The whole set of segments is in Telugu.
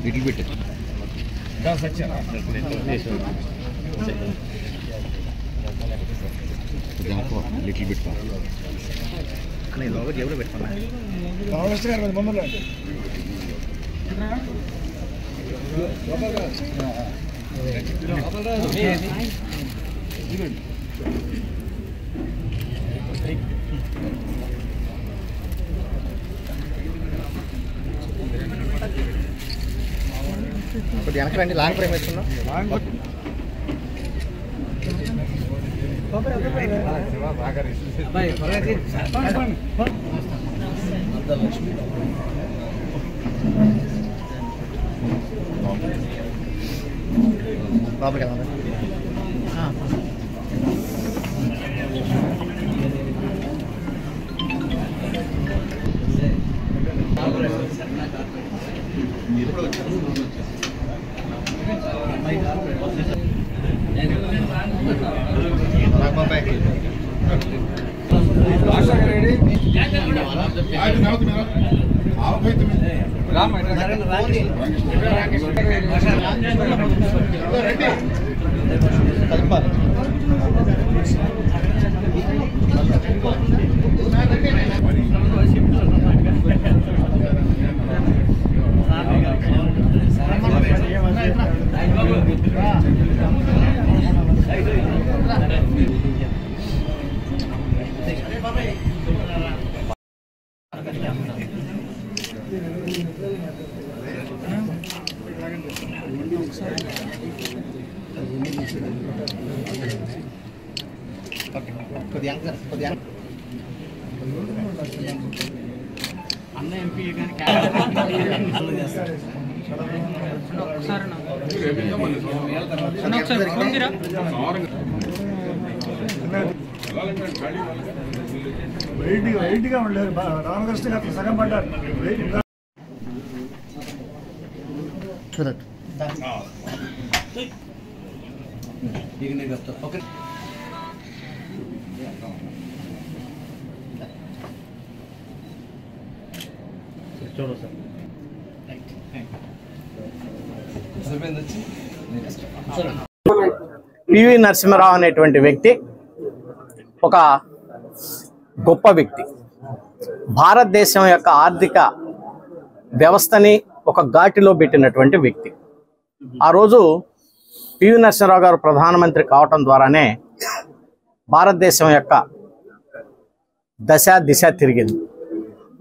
Little bit little bit logo జేబులో పెట్టుకున్నా వెనక రండి. లాంగ్ ఫ్రేమ్ వేసుకున్నాం. రామకృష్ణ గారు సగం పడ్డారు. చూడు సార్. పివి నరసింహారావు అనేటువంటి వ్యక్తి ఒక గొప్ప వ్యక్తి. భారతదేశం యొక్క ఆర్థిక వ్యవస్థని ఒక ఘాటిలో పెట్టినటువంటి వ్యక్తి. ఆ రోజు పివి నరసింహారావు గారు ప్రధానమంత్రి కావటం ద్వారానే భారతదేశం యొక్క దిశ తిరిగింది.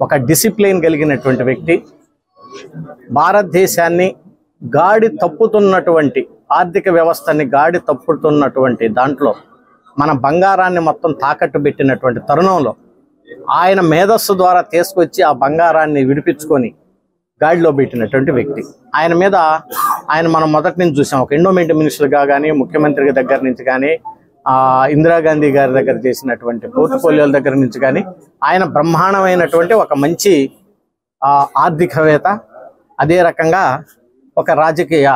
ఒక డిసిప్లిన్ కలిగినటువంటి వ్యక్తి, భారతదేశాన్ని గాడి తప్పుతున్నటువంటి ఆర్థిక వ్యవస్థని గాడి తప్పుతున్నటువంటి దాంట్లో మన బంగారాన్ని మొత్తం తాకట్టు పెట్టినటువంటి తరుణంలో ఆయన మేధస్సు ద్వారా తీసుకొచ్చి ఆ బంగారాన్ని విడిపించుకొని గాడిలో పెట్టినటువంటి వ్యక్తి. ఆయన మనం మొదటి నుంచి చూసాం. ఒక ఎండోమెంట్ మినిస్టర్గా కానీ, ముఖ్యమంత్రి దగ్గర నుంచి కానీ, ఇందిరాగాంధీ గారి దగ్గర చేసినటువంటి పోర్ట్ఫోలియోల దగ్గర నుంచి కానీ ఆయన బ్రహ్మాండమైనటువంటి ఒక మంచి ఆర్థికవేత్త, అదే రకంగా ఒక రాజకీయ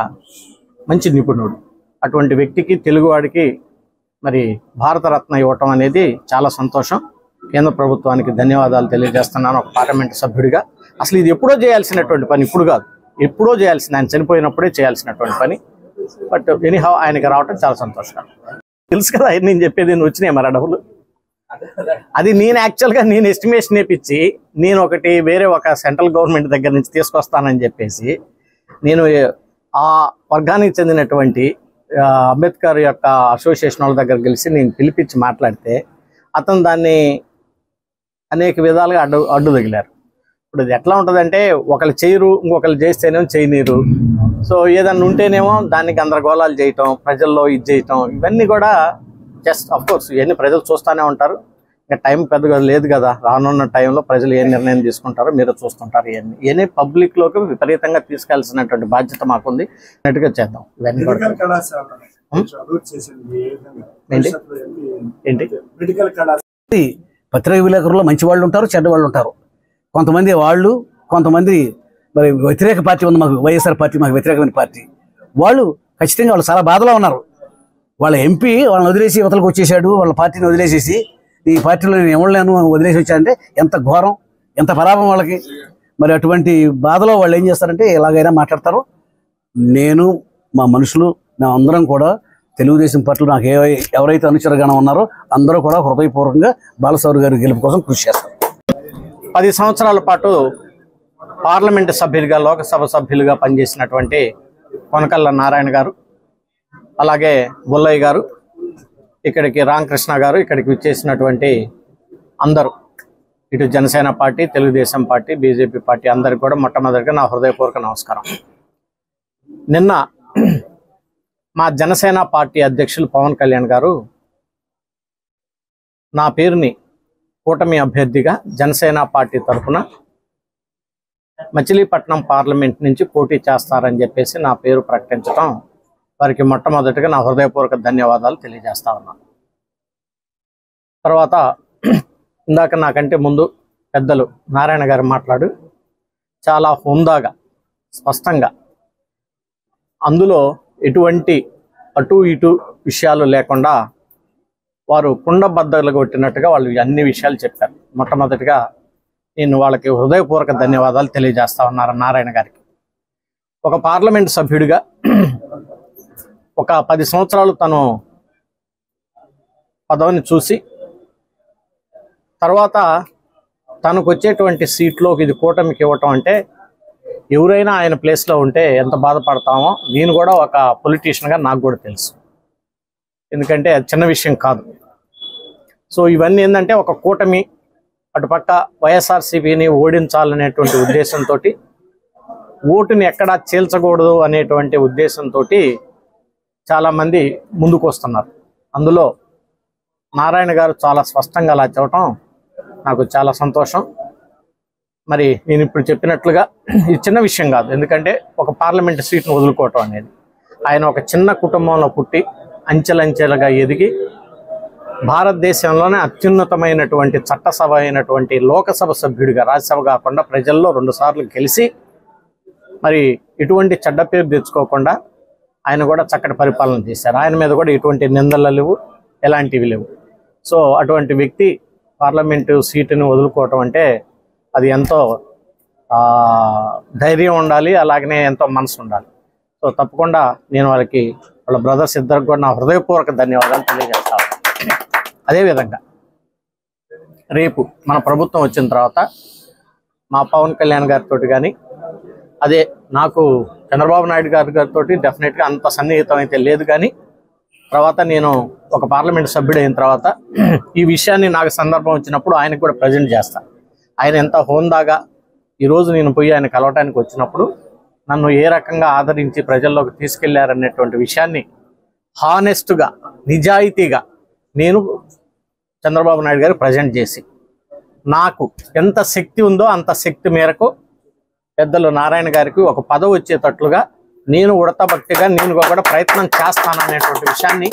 మంచి నిపుణుడు. అటువంటి వ్యక్తికి, తెలుగువాడికి మరి భారతరత్న ఇవ్వటం అనేది చాలా సంతోషం. కేంద్ర ప్రభుత్వానికి ధన్యవాదాలు తెలియజేస్తున్నాను ఒక పార్లమెంట్ సభ్యుడిగా. అసలు ఇది ఎప్పుడో చేయాల్సినటువంటి పని, ఇప్పుడు కాదు, ఎప్పుడో చేయాల్సిన, ఆయన చనిపోయినప్పుడే చేయాల్సినటువంటి పని. బట్ ఎనీహౌ ఆయనకి రావటం చాలా సంతోషం. తెలుసు కదా నేను చెప్పేది, నేను వచ్చినాయి మరి డబ్బులు. అది నేను యాక్చువల్గా ఎస్టిమేషన్ వేపించి నేను ఒకటి వేరే ఒక సెంట్రల్ గవర్నమెంట్ దగ్గర నుంచి తీసుకొస్తానని చెప్పేసి నేను ఆ వర్గానికి చెందినటువంటి అంబేద్కర్ యొక్క అసోసియేషన్ వాళ్ళ దగ్గర కలిసి నేను పిలిపించి మాట్లాడితే అతను దాన్ని అనేక విధాలుగా అడ్డు తగిలారు. ఇప్పుడు అది ఎట్లా ఉంటుందంటే, ఒకళ్ళు చేయరు, ఇంకొకళ్ళు చేస్తేనేమో చేయనీరు. సో ఏదన్నా ఉంటేనేమో దాన్ని గందరగోళాలు చేయటం, ప్రజల్లో ఇది చేయటం, ఇవన్నీ కూడా జస్ట్ అఫ్కోర్స్ ఇవన్నీ ప్రజలు చూస్తూనే ఉంటారు. ఇంకా టైం పెద్దగా లేదు కదా, రానున్న టైంలో ప్రజలు ఏ నిర్ణయం తీసుకుంటారో మీరు చూస్తుంటారు. ఇవన్నీ పబ్లిక్లోకి విపరీతంగా తీసుకెళ్లాల్సినటువంటి బాధ్యత మాకుంది. అన్నట్టుగా చేద్దాం. ఇవన్నీ పత్రికా విలేకరుల్లో మంచి వాళ్ళు ఉంటారు, చెడ్డ వాళ్ళు ఉంటారు. కొంతమంది మరి వ్యతిరేక పార్టీ ఉంది, మాకు వైఎస్ఆర్ పార్టీ మాకు వ్యతిరేకమైన పార్టీ. వాళ్ళు ఖచ్చితంగా వాళ్ళు చాలా బాధలో ఉన్నారు. వాళ్ళ ఎంపీ వాళ్ళని వదిలేసి ఇవతలకు వచ్చేసాడు, వాళ్ళ పార్టీని వదిలేసేసి ఈ పార్టీలో నేను ఎవరు వదిలేసి వచ్చానంటే ఎంత ఘోరం, ఎంత పరాభం వాళ్ళకి. మరి అటువంటి బాధలో వాళ్ళు ఏం చేస్తారంటే ఎలాగైనా మాట్లాడతారు. నేను మా మనుషులు మేము అందరం కూడా తెలుగుదేశం పార్టీలో నాకు ఎవరైతే అనుచరగానే ఉన్నారో అందరూ కూడా హృదయపూర్వకంగా బాలశౌరి గారి గెలుపు కోసం కృషి చేస్తారు. 10 సంవత్సరాల పాటు పార్లమెంటు సభ్యులుగా, లోకసభ సభ్యులుగా పనిచేసినటువంటి కొనకళ్ళ నారాయణ గారు, అలాగే బుల్లయ్య గారు, ఇక్కడికి రామకృష్ణ గారు, ఇక్కడికి విచ్చేసినటువంటి అందరూ, ఇటు Janasena party, Telugu Desam party, BJP party అందరికి కూడా మొట్టమొదటిగా నా హృదయపూర్వక నమస్కారం. నిన్న మా జనసేన పార్టీ అధ్యక్షులు పవన్ కళ్యాణ్ గారు నా పేరుని కూటమి అభ్యర్థిగా జనసేన పార్టీ తరఫున మచిలీపట్నం పార్లమెంట్ నుంచి పోటీ చేస్తారని చెప్పేసి నా పేరు ప్రకటించడం వారికి మొట్టమొదటిగా నా హృదయపూర్వక ధన్యవాదాలు తెలియజేస్తా ఉన్నాను. తర్వాత ఇందాక నాకంటే ముందు పెద్దలు నారాయణ గారు మాట్లాడు చాలా హుందాగా, స్పష్టంగా, అందులో ఎటువంటి అటు ఇటు విషయాలు లేకుండా వారు కుండబద్దలు కొట్టినట్టుగా వాళ్ళు అన్ని విషయాలు చెప్పారు. మొట్టమొదటిగా నేను వాళ్ళకి హృదయపూర్వక ధన్యవాదాలు తెలియజేస్తా ఉన్నారు నారాయణ గారికి. ఒక పార్లమెంట్ సభ్యుడిగా ఒక 10 సంవత్సరాలు తను పదవిని చూసి తర్వాత తనకు వచ్చేటువంటి సీట్లో ఇది కూటమికి ఇవ్వటం అంటే ఎవరైనా ఆయన ప్లేస్లో ఉంటే ఎంత బాధపడతామో నేను కూడా ఒక పొలిటీషియన్గా నాకు కూడా తెలుసు. ఎందుకంటే అది చిన్న విషయం కాదు. సో ఇవన్నీ ఏంటంటే ఒక కూటమి అటుపక్క వైఎస్ఆర్సీపీని ఓడించాలనేటువంటి ఉద్దేశంతో, ఓటుని ఎక్కడా చీల్చకూడదు అనేటువంటి ఉద్దేశంతో చాలామంది ముందుకు వస్తున్నారు. అందులో నారాయణ గారు చాలా స్పష్టంగా అలా చెప్పడం నాకు చాలా సంతోషం. మరి నేను ఇప్పుడు చెప్పినట్లుగా ఇది చిన్న విషయం కాదు. ఎందుకంటే ఒక పార్లమెంట్ సీట్ను వదులుకోవటం అనేది, ఆయన ఒక చిన్న కుటుంబంలో పుట్టి అంచెలంచెలుగా ఎదిగి భారతదేశంలోనే అత్యున్నతమైనటువంటి చట్టసభ అయినటువంటి లోకసభ సభ్యుడిగా, రాజ్యసభ కాకుండా ప్రజల్లో 2 సార్లు గెలిచి మరి ఇటువంటి చెడ్డ పేరు తెచ్చుకోకుండా ఆయన కూడా చక్కటి పరిపాలన చేశారు. ఆయన మీద కూడా ఎటువంటి నిందలు లేవు, ఎలాంటివి లేవు. సో అటువంటి వ్యక్తి పార్లమెంటు సీటుని వదులుకోవటం అంటే అది ఎంతో ధైర్యం ఉండాలి, అలాగనే ఎంతో మనసు ఉండాలి. సో తప్పకుండా నేను వాళ్ళకి, వాళ్ళ బ్రదర్స్ ఇద్దరికి కూడా నా హృదయపూర్వక ధన్యవాదాలు తెలియజేస్తాను. అదేవిధంగా రేపు మన ప్రభుత్వం వచ్చిన తర్వాత మా పవన్ కళ్యాణ్ గారితో కానీ, అదే నాకు చంద్రబాబు నాయుడు గారితో డెఫినెట్గా అంత సన్నిహితం అయితే లేదు, కానీ తర్వాత నేను ఒక పార్లమెంట్ సభ్యుడు అయిన తర్వాత ఈ విషయాన్ని నాకు సందర్భం వచ్చినప్పుడు ఆయనకు కూడా ప్రజెంట్ చేస్తాను. ఆయన ఎంత హోందాగా ఈరోజు నేను పోయి ఆయన కలవటానికి వచ్చినప్పుడు నన్ను ఏ రకంగా ఆదరించి ప్రజల్లోకి తీసుకెళ్లారనేటువంటి విషయాన్ని హానెస్ట్గా, నిజాయితీగా నేను చంద్రబాబు నాయుడు గారు ప్రజెంట్ చేసి, నాకు ఎంత శక్తి ఉందో అంత శక్తి మేరకు పెద్దలు నారాయణ గారికి ఒక పదవి వచ్చేటట్లుగా నేను ఉడతభక్తిగా నేను కూడా ప్రయత్నం చేస్తాననేటువంటి విషయాన్ని,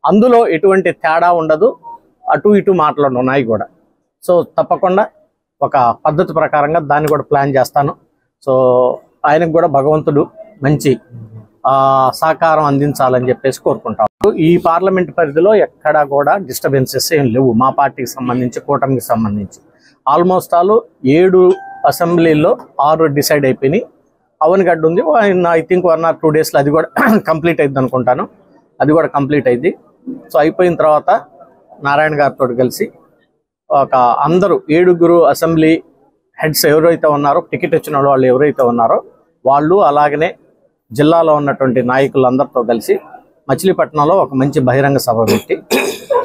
అందులో ఎటువంటి తేడా ఉండదు, అటు ఇటు మాటలు ఉన్నాయి కూడా. సో తప్పకుండా ఒక పద్ధతి ప్రకారంగా దాన్ని కూడా ప్లాన్ చేస్తాను. సో ఆయనకు కూడా భగవంతుడు మంచి సహకారం అందించాలని చెప్పేసి కోరుకుంటాం. ఈ పార్లమెంట్ పరిధిలో ఎక్కడా కూడా డిస్టర్బెన్సెస్ ఏం లేవు. మా పార్టీకి సంబంధించి, కూటమికి సంబంధించి ఆల్మోస్ట్ ఆల్ 7 అసెంబ్లీల్లో 6 డిసైడ్ అయిపోయినాయి. అవనగడ్డ ఉంది, ఐ థింక్ 1 or 2 డేస్లో అది కూడా కంప్లీట్ అయింది అనుకుంటాను. అది కూడా కంప్లీట్ అయింది. సో అయిపోయిన తర్వాత నారాయణ గారితో కలిసి ఒక అందరూ 7 అసెంబ్లీ హెడ్స్ ఎవరైతే ఉన్నారో, టికెట్ ఇచ్చిన వాళ్ళు ఎవరైతే ఉన్నారో వాళ్ళు, అలాగనే జిల్లాలో ఉన్నటువంటి నాయకులందరితో కలిసి మచిలీపట్నంలో ఒక మంచి బహిరంగ సభ పెట్టి,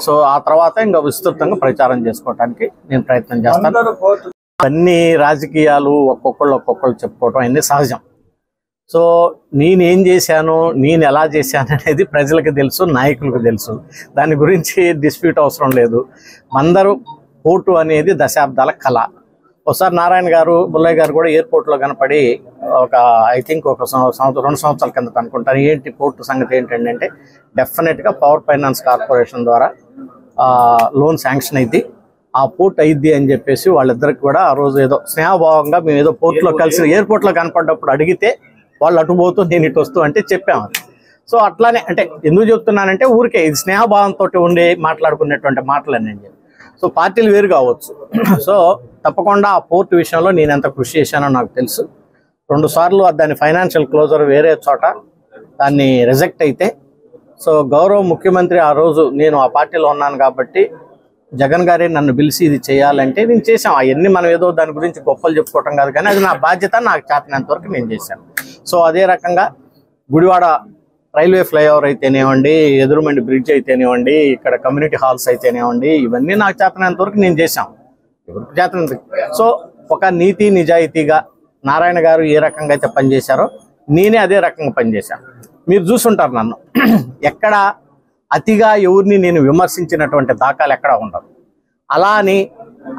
సో ఆ తర్వాత ఇంకా విస్తృతంగా ప్రచారం చేసుకోవడానికి నేను ప్రయత్నం చేస్తాను. అన్ని రాజకీయాలు ఒక్కొక్కళ్ళు చెప్పుకోవటం అన్నీ సహజం. సో నేనేం చేశాను, నేను ఎలా చేశాను అనేది ప్రజలకు తెలుసు, నాయకులకు తెలుసు. దాని గురించి డిస్ప్యూట్ అవసరం లేదు. అందరూ పోర్టు అనేది దశాబ్దాల కళ. ఒకసారి నారాయణ గారు, బుల్లయ్య గారు కూడా ఎయిర్పోర్ట్లో కనపడి ఒక ఐ థింక్ ఒక 2 సంవత్సరాల కిందట అనుకుంటాను, ఏంటి పోర్టు సంగతి ఏంటంటే డెఫినెట్గా పవర్ ఫైనాన్స్ కార్పొరేషన్ ద్వారా లోన్ శాంక్షన్ అయింది, ఆ పోర్ట్ అయింది అని చెప్పేసి వాళ్ళిద్దరికి కూడా ఆ రోజు ఏదో స్నేహభావంగా మేము ఏదో పోర్ట్లో కలిసి ఎయిర్పోర్ట్లో కనపడ్డప్పుడు అడిగితే వాళ్ళు అటు పోతూ నేను ఇటు వస్తూ అంటే చెప్పాము. సో అట్లానే అంటే ఎందుకు చెప్తున్నానంటే ఊరికే ఇది స్నేహభావంతో ఉండి మాట్లాడుకునేటువంటి మాటలన్నీ. సో పార్టీలు వేరు కావచ్చు. సో తప్పకుండా ఆ పోర్టు విషయంలో నేను ఎంత కృషి చేశానో నాకు తెలుసు. 2 సార్లు దాని ఫైనాన్షియల్ క్లోజర్ వేరే చోట దాన్ని రిజెక్ట్ అయితే, సో గౌరవ ముఖ్యమంత్రి ఆ రోజు నేను ఆ పార్టీలో ఉన్నాను కాబట్టి జగన్ గారే నన్ను పిలిచి ఇది చేయాలంటే నేను చేశాను. అవన్నీ మనం ఏదో దాని గురించి గొప్పలు చెప్పుకోవటం కాదు, కానీ అది నా బాధ్యత, నాకు చేతనంత వరకు నేను చేశాను. సో అదే రకంగా గుడివాడ రైల్వే ఫ్లైఓవర్ అయితేనేవ్వండి, ఎదురుమండి బ్రిడ్జ్ అయితేనేవ్వండి, ఇక్కడ కమ్యూనిటీ హాల్స్ అయితేనేవ్వండి, ఇవన్నీ నాకు చేతనంత వరకు నేను చేశాను. ఎవరికి చేతనంత. సో ఒక నీతి నిజాయితీగా నారాయణ గారు ఏ రకంగా అయితే పనిచేశారో నేనే అదే రకంగా పనిచేశాను. మీరు చూసుంటారు నన్ను ఎక్కడ అతిగా ఎవరిని నేను విమర్శించినటువంటి దాఖలు ఎక్కడ ఉండదు. అలా అని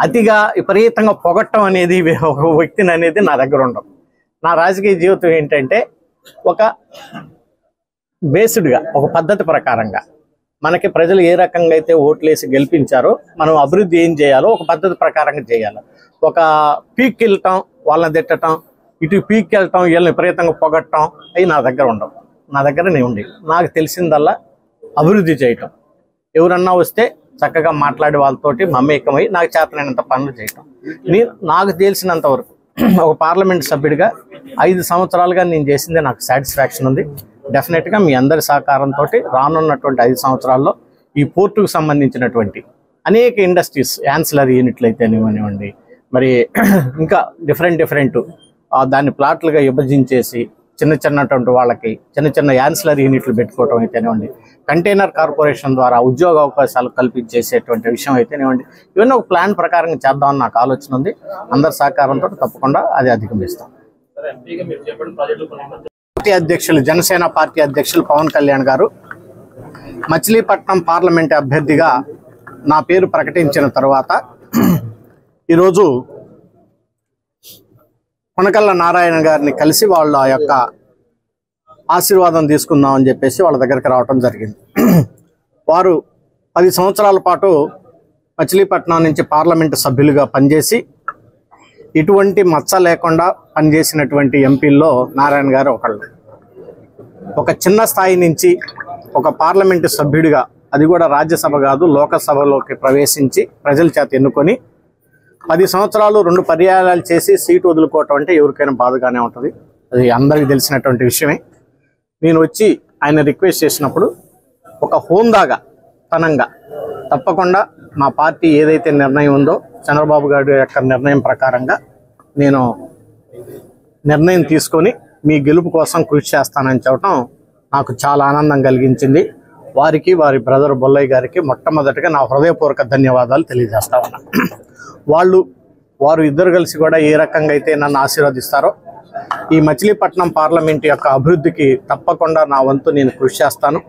అతిగా విపరీతంగా పొగట్టం అనేది ఒక వ్యక్తిని అనేది నా దగ్గర ఉండదు. నా రాజకీయ జీవితం ఏంటంటే ఒక బేస్డ్గా, ఒక పద్ధతి ప్రకారంగా మనకి ప్రజలు ఏ రకంగా అయితే ఓట్లేసి గెలిపించారో మనం అభివృద్ధి ఏం చేయాలో ఒక పద్ధతి ప్రకారంగా చేయాలి. ఒక పీక్కి వెళ్ళటం, వాళ్ళని తిట్టడం, ఇటు పీక్కి వెళ్ళటం, వీళ్ళని విపరీతంగా పొగట్టడం అవి నా దగ్గర ఉండవు. నా దగ్గర నేను ఉండి నాకు తెలిసిందల్లా అభివృద్ధి చేయటం, ఎవరన్నా వస్తే చక్కగా మాట్లాడే వాళ్ళతోటి మమేకమై నాకు చేతనైనంత పనులు చేయటం. నాకు తెలిసినంత వరకు ఒక పార్లమెంట్ సభ్యుడిగా 5 సంవత్సరాలుగా నేను చేసిందే నాకు సాటిస్ఫాక్షన్ ఉంది. డెఫినెట్గా మీ అందరి సహకారంతో రానున్నటువంటి 5 సంవత్సరాల్లో ఈ పోర్టుకు సంబంధించినటువంటి అనేక ఇండస్ట్రీస్, యాన్సిలరీ యూనిట్లు అయితేనేవ్వండి, మరి ఇంకా డిఫరెంట్ దాన్ని ప్లాట్లుగా విభజించేసి చిన్నటువంటి వాళ్ళకి చిన్న యాన్సిలరీ యూనిట్లు పెట్టుకోవటం అయితేనేవ్వండి, కంటైనర్ కార్పొరేషన్ ద్వారా ఉద్యోగ అవకాశాలు కల్పించేసేటువంటి విషయం అయితేనేవ్వండి, ఇవన్నీ ఒక ప్లాన్ ప్రకారంగా చేద్దామని నాకు ఆలోచన ఉంది. అందరి సహకారంతో తప్పకుండా అది అధిగమిస్తాం. పార్టీ అధ్యక్షులు, జనసేన పార్టీ అధ్యక్షులు పవన్ కళ్యాణ్ గారు మచిలీపట్నం పార్లమెంట్ అభ్యర్థిగా నా పేరు ప్రకటించిన తర్వాత ఈరోజు కొనకళ్ళ నారాయణ గారిని కలిసి వాళ్ళ యొక్క ఆశీర్వాదం తీసుకుందామని చెప్పేసి వాళ్ళ దగ్గరికి రావటం జరిగింది. వారు 10 సంవత్సరాల పాటు మచిలీపట్నం నుంచి పార్లమెంటు సభ్యులుగా పనిచేసి ఇటువంటి మచ్చ లేకుండా పనిచేసినటువంటి ఎంపీల్లో నారాయణ గారు ఒకళ్ళు. ఒక చిన్న స్థాయి నుంచి ఒక పార్లమెంటు సభ్యుడిగా, అది కూడా రాజ్యసభ కాదు లోకసభలోకి ప్రవేశించి ప్రజల చేత ఎన్నుకొని 10 సంవత్సరాలు 2 పర్యాయాలు చేసి సీటు వదులుకోవటం అంటే ఎవరికైనా బాధగానే ఉంటుంది. అది అందరికీ తెలిసినటువంటి విషయమే. నేను వచ్చి ఆయన రిక్వెస్ట్ చేసినప్పుడు ఒక హోందాగా తనంగా తప్పకుండా మా పార్టీ ఏదైతే నిర్ణయం ఉందో చంద్రబాబు గారి యొక్క నిర్ణయం ప్రకారంగా నేను నిర్ణయం తీసుకొని మీ గెలుపు కోసం కృషి చేస్తానని చెప్పడం నాకు చాలా ఆనందం కలిగించింది. వారికి, వారి బ్రదర్ బొల్లయ్య గారికి మొట్టమొదటిగా నా హృదయపూర్వక ధన్యవాదాలు తెలియజేస్తా ఉన్నా. వారు ఇద్దరు కలిసి కూడా ఏ రకంగా అయితే నన్ను ఆశీర్వదిస్తారో ఈ మచిలీపట్నం పార్లమెంట్ యొక్క అభివృద్ధికి తప్పకుండా నా వంతు నేను కృషి చేస్తాను.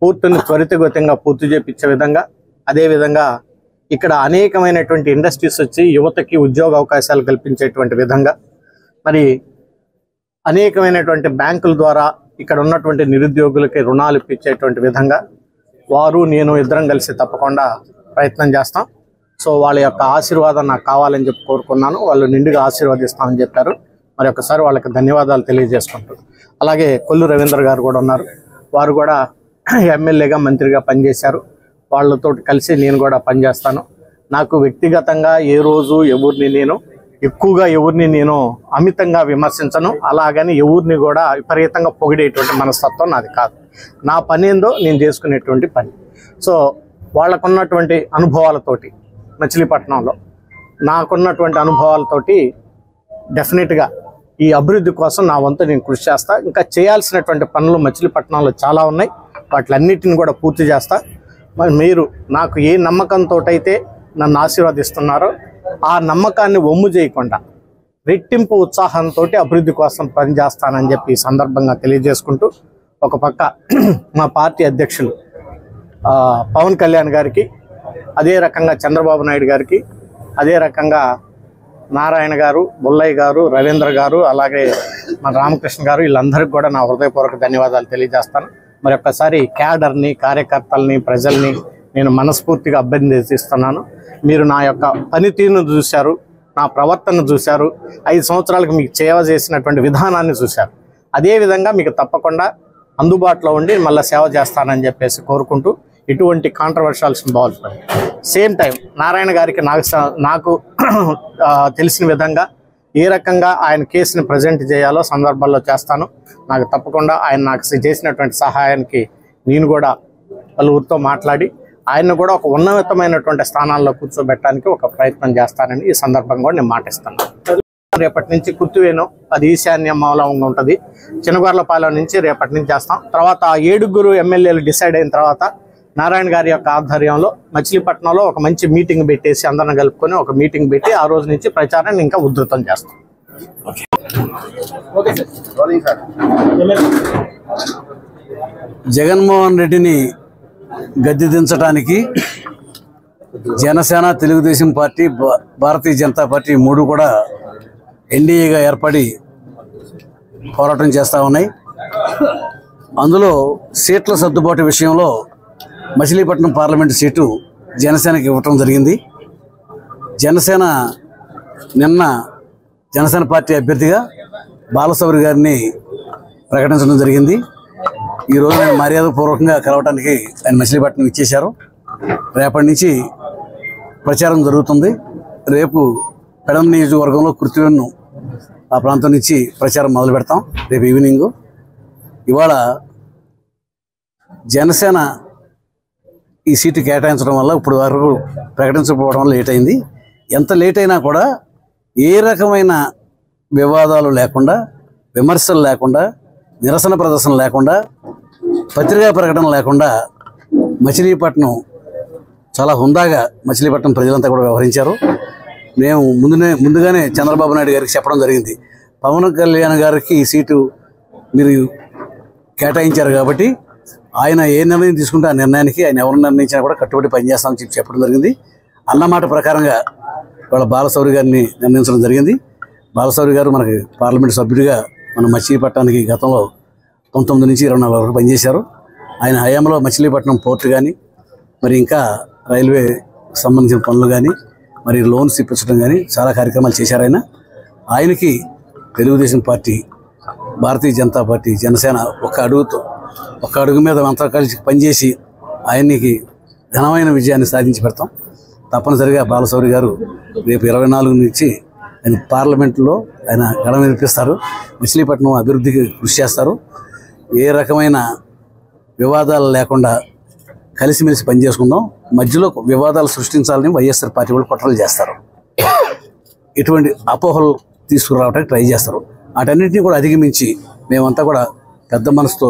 పూర్తిని త్వరితగతంగా పూర్తి చేయించే విధంగా, అదేవిధంగా ఇక్కడ అనేకమైనటువంటి ఇండస్ట్రీస్ వచ్చి యువతకి ఉద్యోగ అవకాశాలు కల్పించేటువంటి విధంగా, మరి అనేకమైనటువంటి బ్యాంకుల ద్వారా ఇక్కడ ఉన్నటువంటి నిరుద్యోగులకి రుణాలు ఇప్పించేటువంటి విధంగా వారు నేను ఇద్దరం కలిసి తప్పకుండా ప్రయత్నం చేస్తాం. సో వాళ్ళ యొక్క ఆశీర్వాదం నాకు కావాలని చెప్పి కోరుకున్నాను. వాళ్ళు నిండుగా ఆశీర్వదిస్తామని చెప్పారు. మరి ఒకసారి వాళ్ళకి ధన్యవాదాలు తెలియజేసుకుంటారు. అలాగే కొల్లు రవీంద్ర గారు కూడా ఉన్నారు. వారు కూడా ఎమ్మెల్యేగా, మంత్రిగా పనిచేశారు. వాళ్ళతో కలిసి నేను కూడా పనిచేస్తాను. నాకు వ్యక్తిగతంగా ఏ రోజు ఎవరిని నేను అమితంగా విమర్శించను. అలాగని ఎవరిని కూడా విపరీతంగా పొగిడేటువంటి మనస్తత్వం నాది కాదు. నా పని ఏందో నేను చేసుకునేటువంటి పని. సో వాళ్ళకున్నటువంటి అనుభవాలతోటి మచిలీపట్నంలో నాకున్నటువంటి అనుభవాలతోటి డెఫినెట్గా ఈ అభివృద్ధి కోసం నా వంతు నేను కృషి చేస్తా. ఇంకా చేయాల్సినటువంటి పనులు మచిలీపట్నంలో చాలా ఉన్నాయి. వాటిలన్నిటిని కూడా పూర్తి చేస్తా. మరి మీరు నాకు ఏ నమ్మకంతో అయితే నన్ను ఆశీర్వదిస్తున్నారో ఆ నమ్మకాన్ని వమ్ము చేయకుండా రెట్టింపు ఉత్సాహంతో అభివృద్ధి కోసం పనిచేస్తానని చెప్పి ఈ సందర్భంగా తెలియజేసుకుంటూ, ఒక పక్క మా పార్టీ అధ్యక్షులు పవన్ కళ్యాణ్ గారికి, అదే రకంగా చంద్రబాబు నాయుడు గారికి, అదే రకంగా నారాయణ గారు, బొల్లయ్య గారు, రవీంద్ర గారు, అలాగే మన రామకృష్ణ గారు, వీళ్ళందరికీ కూడా నా హృదయపూర్వక ధన్యవాదాలు తెలియజేస్తాను. మరి ఒక్కసారి క్యాడర్ని, కార్యకర్తల్ని, ప్రజల్ని నేను మనస్ఫూర్తిగా అభ్యర్థిస్తున్నాను. మీరు నా యొక్క పనితీరును చూశారు. నా ప్రవర్తన చూశారు, 5 సంవత్సరాలకు మీకు సేవ చేసినటువంటి విధానాన్ని చూశారు. అదేవిధంగా మీకు తప్పకుండా అందుబాటులో ఉండి మళ్ళీ సేవ చేస్తానని చెప్పేసి కోరుకుంటూ ఇటువంటి controversials involve. Same time Narayana గారికి నాకు తెలిసిన విధంగా ఏ రకంగా ఆయన కేసుని ప్రజెంట్ చేయాలో సందర్భాల్లో చేస్తాను. నాకు తప్పకుండా ఆయన నాకు చేసినటువంటి సహాయానికి నేను కూడా పలువురితో మాట్లాడి ఆయన్ని కూడా ఒక ఉన్నతమైనటువంటి స్థానాల్లో కూర్చోబెట్టడానికి ఒక ప్రయత్నం చేస్తానని ఈ సందర్భంగా నేను మాటిస్తాను. రేపటి నుంచి కుర్తివేను, అది ఈశాన్య మూలంగా ఉంటుంది. చినగొర్లపాలెం నుంచి రేపటి నుంచి చేస్తాం. తర్వాత 7 ఎమ్మెల్యేలు డిసైడ్ అయిన తర్వాత నారాయణ గారి యొక్క ఆధ్వర్యంలో మచిలీపట్నంలో ఒక మంచి మీటింగ్ పెట్టేసి అందరిని కలుపుకొని ఒక మీటింగ్ పెట్టి ఆ రోజు నుంచి ప్రచారాన్ని ఇంకా ఉధృతం చేస్తాం. జగన్మోహన్ రెడ్డిని గద్దె దించడానికి జనసేన, తెలుగుదేశం పార్టీ, భారతీయ జనతా పార్టీ 3 కూడా ఎన్డీఏగా ఏర్పడి పోరాటం చేస్తూ ఉన్నాయి. అందులో సీట్ల సర్దుబాటు విషయంలో మచిలీపట్నం పార్లమెంటు సీటు జనసేనకి ఇవ్వటం జరిగింది. నిన్న జనసేన పార్టీ అభ్యర్థిగా బాలశౌరి గారిని ప్రకటించడం జరిగింది. ఈరోజు నేను మర్యాదపూర్వకంగా కలవటానికి ఆయన మచిలీపట్నం ఇచ్చేశారు. రేపటి నుంచి ప్రచారం జరుగుతుంది. రేపు పెడన నియోజకవర్గంలో కుర్తివేను ఆ ప్రాంతం నుంచి ప్రచారం మొదలు పెడతాం రేపు ఈవినింగ్. ఇవాళ జనసేన ఈ సీటు కేటాయించడం వల్ల ఇప్పుడు వరకు ప్రకటించకపోవడం వల్ల లేట్ అయింది. ఎంత లేట్ అయినా కూడా ఏ రకమైన వివాదాలు లేకుండా, విమర్శలు లేకుండా, నిరసన ప్రదర్శన లేకుండా, పత్రికా ప్రకటన లేకుండా మచిలీపట్నం చాలా హుందాగా మచిలీపట్నం ప్రజలంతా కూడా వ్యవహరించారు. మేము ముందుగానే చంద్రబాబు నాయుడు గారికి చెప్పడం జరిగింది, పవన్ కళ్యాణ్ గారికి ఈ సీటు మీరు కేటాయించారు కాబట్టి ఆయన ఏ నిర్ణయం తీసుకుంటే ఆ నిర్ణయానికి ఆయన ఎవరు నిర్ణయించినా కూడా కట్టుబడి పనిచేస్తామని చెప్పడం జరిగింది. అన్నమాట ప్రకారంగా వాళ్ళ బాలశౌరి గారిని నిర్ణయించడం జరిగింది. బాలశౌరి గారు మనకి పార్లమెంటు సభ్యుడిగా మన మచిలీపట్నానికి గతంలో 19 నుంచి 24 వరకు పనిచేశారు. ఆయన హయాంలో మచిలీపట్నం పోర్టు కానీ, మరి ఇంకా రైల్వే సంబంధించిన పనులు కానీ, మరి లోన్స్ ఇప్పించడం కానీ చాలా కార్యక్రమాలు చేశారు. ఆయనకి తెలుగుదేశం పార్టీ, భారతీయ జనతా పార్టీ, జనసేన ఒక అడుగు మీద అంతా కలిసి పనిచేసి ఆయనకి ఘనమైన విజయాన్ని సాధించి పెడతాం. తప్పనిసరిగా బాలశౌరి గారు రేపు 24 నుంచి ఆయన పార్లమెంట్లో ఆయన గళం వినిపిస్తారు. మచిలీపట్నం అభివృద్ధికి కృషి చేస్తారు. ఏ రకమైన వివాదాలు లేకుండా కలిసిమెలిసి పనిచేసుకుందాం. మధ్యలో వివాదాలు సృష్టించాలని వైఎస్ఆర్ పార్టీ వాళ్ళు కుట్రలు చేస్తారు. ఇటువంటి అపోహలు తీసుకురావడానికి ట్రై చేస్తారు. వాటన్నింటినీ కూడా అధిగమించి మేమంతా కూడా పెద్ద మనసుతో,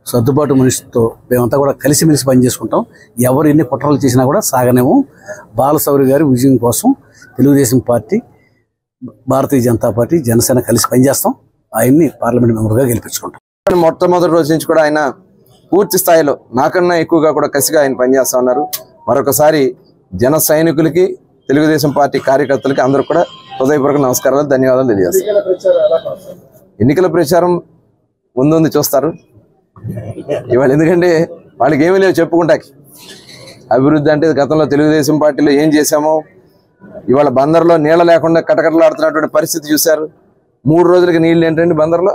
సర్దుబాటు మనిషితో మేమంతా కూడా కలిసిమెలిసి పనిచేసుకుంటాం. ఎవరు ఎన్ని కుట్రలు చేసినా కూడా సాగనేమో. బాలశౌరి గారి విజయం కోసం తెలుగుదేశం పార్టీ, భారతీయ జనతా పార్టీ, జనసేన కలిసి పనిచేస్తాం. ఆయన్ని పార్లమెంట్ మెంబర్గా గెలిపించుకుంటాం. మొట్టమొదటి రోజు నుంచి కూడా ఆయన పూర్తి స్థాయిలో నాకన్నా ఎక్కువగా కూడా కసిగా ఆయన పనిచేస్తూ ఉన్నారు. మరొకసారి జన సైనికులకి, తెలుగుదేశం పార్టీ కార్యకర్తలకి అందరూ కూడా హృదయపూర్వక నమస్కారాలు, ధన్యవాదాలు తెలియజేస్తాను. ఎన్నికల ప్రచారం ముందు చూస్తారు ఇవాళ, ఎందుకంటే వాళ్ళకి ఏమీ లేవు చెప్పుకుంటాకి. అభివృద్ధి అంటే గతంలో తెలుగుదేశం పార్టీలో ఏం చేశామో, ఇవాళ బందర్లో నీళ్ళ లేకుండా కటకటలాడుతున్నటువంటి పరిస్థితి చూశారు. 3 రోజులకి నీళ్ళు ఏంటండి, బందర్లో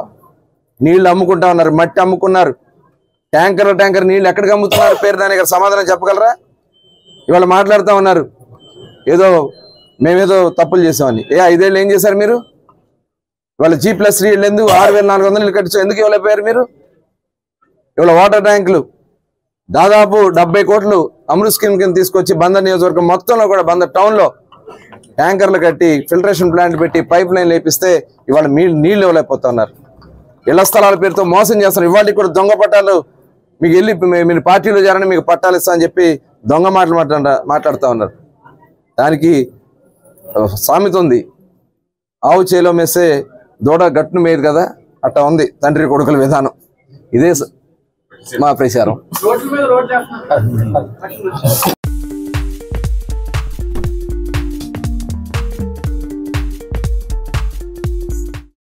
నీళ్లు అమ్ముకుంటా ఉన్నారు, మట్టి అమ్ముకున్నారు. ట్యాంకర్ నీళ్ళు ఎక్కడికి అమ్ముతున్నారు పేరు దానికి సమాధానం చెప్పగలరా? ఇవాళ మాట్లాడుతూ ఉన్నారు ఏదో మేమేదో తప్పులు చేసామని. 5 ఏళ్ళు ఏం చేశారు మీరు? ఇవాళ G+3 ఎందుకు 6,400 కట్టించారు, ఎందుకు ఇవ్వలేకపోయారు మీరు? ఇవాళ వాటర్ ట్యాంకులు దాదాపు 70 కోట్లు అమృత్ స్కీమ్ కింద తీసుకొచ్చి బందర్ నియోజకవర్గం మొత్తంలో కూడా, బందర్ టౌన్లో ట్యాంకర్లు కట్టి, ఫిల్టరేషన్ ప్లాంట్ పెట్టి, పైప్ లైన్ లేపిస్తే ఇవాళ నీళ్ళు ఇవ్వలేకపోతున్నారు. ఇళ్ల స్థలాల పేరుతో మోసం చేస్తున్నారు. ఇవాళకి కూడా దొంగ పట్టాలు మీకు వెళ్ళి మీరు పార్టీలో చేరని మీకు పట్టాలు ఇస్తా అని చెప్పి దొంగ మాట్లాడుతూ ఉన్నారు. దానికి సామెత ఉంది, ఆవు చేలో మెస్తే దూడ గట్టును మేయదు కదా, అట్లా ఉంది తండ్రి కొడుకుల విధానం. ఇదే మా ప్రచారం.